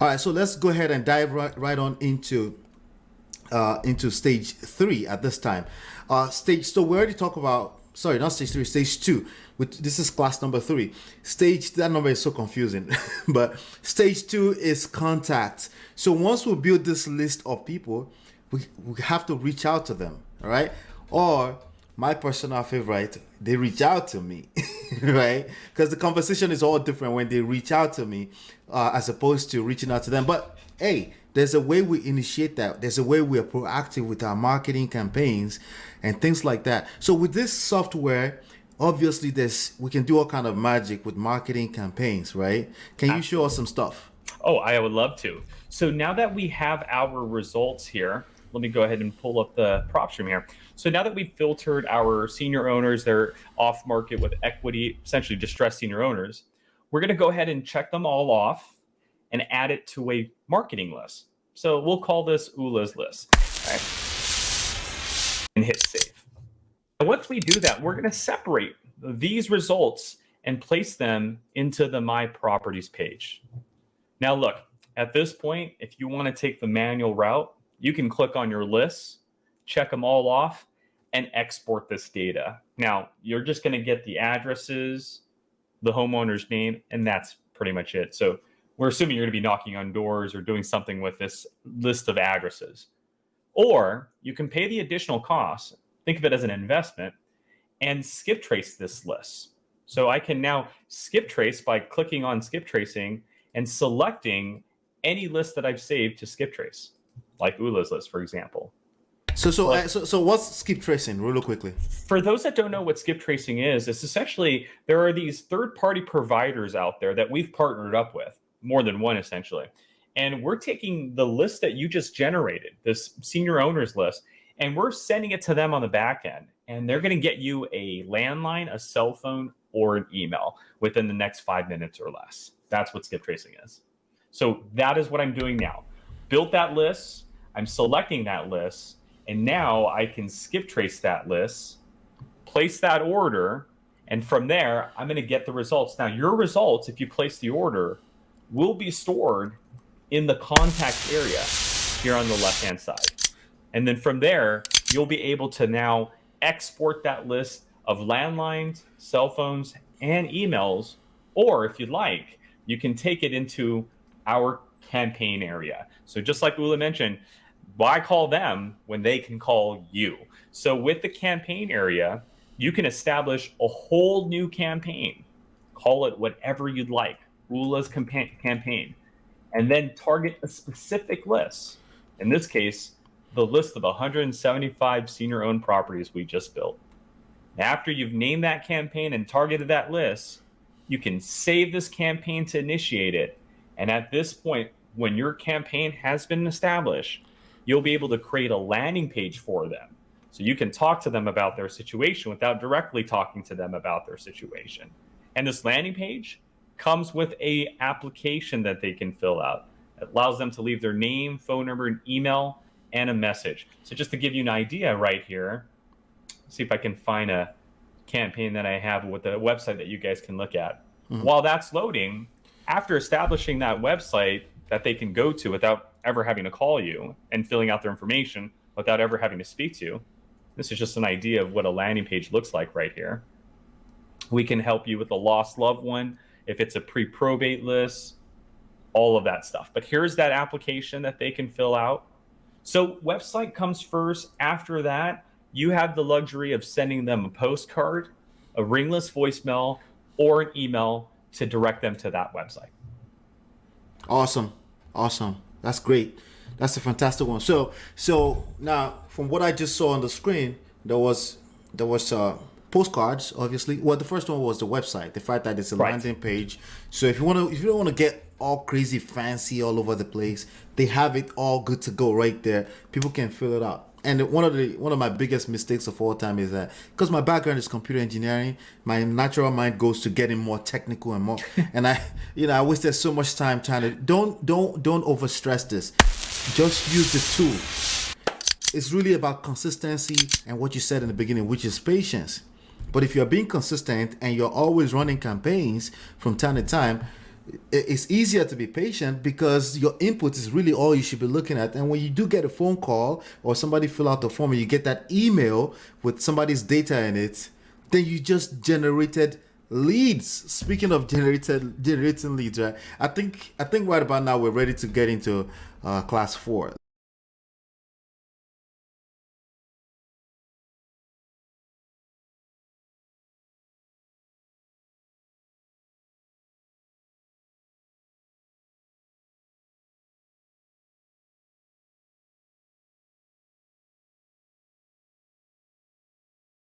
All right, so let's go ahead and dive right on into stage three at this time. Stage so we already talked about, sorry, not stage three, stage two. Which this is class number three. Stage that number is so confusing, but stage two is contact. So once we build this list of people, we have to reach out to them, all right? Or my personal favorite, they reach out to me, right? Because the conversation is all different when they reach out to me, as opposed to reaching out to them. But hey, there's a way we initiate that. There's a way we are proactive with our marketing campaigns and things like that. So with this software, obviously there's we can do all kind of magic with marketing campaigns, right? Can you show us some stuff? Oh, I would love to. So now that we have our results here, let me go ahead and pull up the prop stream here. So now that we've filtered our senior owners, they're off market with equity, essentially distressed senior owners, we're going to go ahead and check them all off and add it to a marketing list. So we'll call this ULA's list. All right. And hit save. And once we do that, we're going to separate these results and place them into the My Properties page. Now, look, at this point, if you want to take the manual route, you can click on your lists, check them all off, and export this data. Now, you're just going to get the addresses, the homeowner's name, and that's pretty much it. So we're assuming you're going to be knocking on doors or doing something with this list of addresses. Or you can pay the additional costs, think of it as an investment, and skip trace this list. So I can now skip trace by clicking on skip tracing and selecting any list that I've saved to skip trace, like ULA's list, for example. So what's skip tracing, real quickly? For those that don't know what skip tracing is, it's essentially there are these third-party providers out there that we've partnered up with, more than one essentially. And we're taking the list that you just generated, this senior owners list, and we're sending it to them on the back end. And they're going to get you a landline, a cell phone, or an email within the next 5 minutes or less. That's what skip tracing is. So that is what I'm doing now. Built that list, I'm selecting that list, and now I can skip trace that list, place that order, and from there, I'm going to get the results. Now, your results, if you place the order, will be stored in the contact area here on the left-hand side. And then from there, you'll be able to now export that list of landlines, cell phones, and emails. Or if you'd like, you can take it into our campaign area. So just like Ula mentioned, why call them when they can call you? So with the campaign area, you can establish a whole new campaign. Call it whatever you'd like, Ula's campaign, and then target a specific list. In this case, the list of 175 senior-owned properties we just built. After you've named that campaign and targeted that list, you can save this campaign to initiate it. And at this point, when your campaign has been established, you'll be able to create a landing page for them. So you can talk to them about their situation without directly talking to them about their situation. And this landing page comes with an application that they can fill out. It allows them to leave their name, phone number, and email, and a message. So just to give you an idea right here, see if I can find a campaign that I have with a website that you guys can look at. Mm-hmm. While that's loading, after establishing that website that they can go to without ever having to call you and filling out their information without ever having to speak to you, this is just an idea of what a landing page looks like right here. We can help you with a lost loved one, if it's a pre-probate list, all of that stuff. But here's that application that they can fill out. So website comes first. After that, you have the luxury of sending them a postcard, a ringless voicemail, or an email to direct them to that website. Awesome. That's great. That's a fantastic one. So now, from what I just saw on the screen, there was postcards, obviously. Well, the first one was the website, the fact that it's a landing page. So if you don't want to get all crazy fancy all over the place, they have it all good to go right there. People can fill it out. And one of my biggest mistakes of all time is that because my background is computer engineering, my natural mind goes to getting more technical and more. And I wasted so much time trying to don't overstress this. Just use the tool. It's really about consistency and what you said in the beginning, which is patience. But if you're being consistent and you're always running campaigns from time to time, it's easier to be patient because your input is really all you should be looking at. And when you do get a phone call or somebody fill out the form and you get that email with somebody's data in it, then you just generated leads. Speaking of generating leads, right? I think right about now we're ready to get into class 4.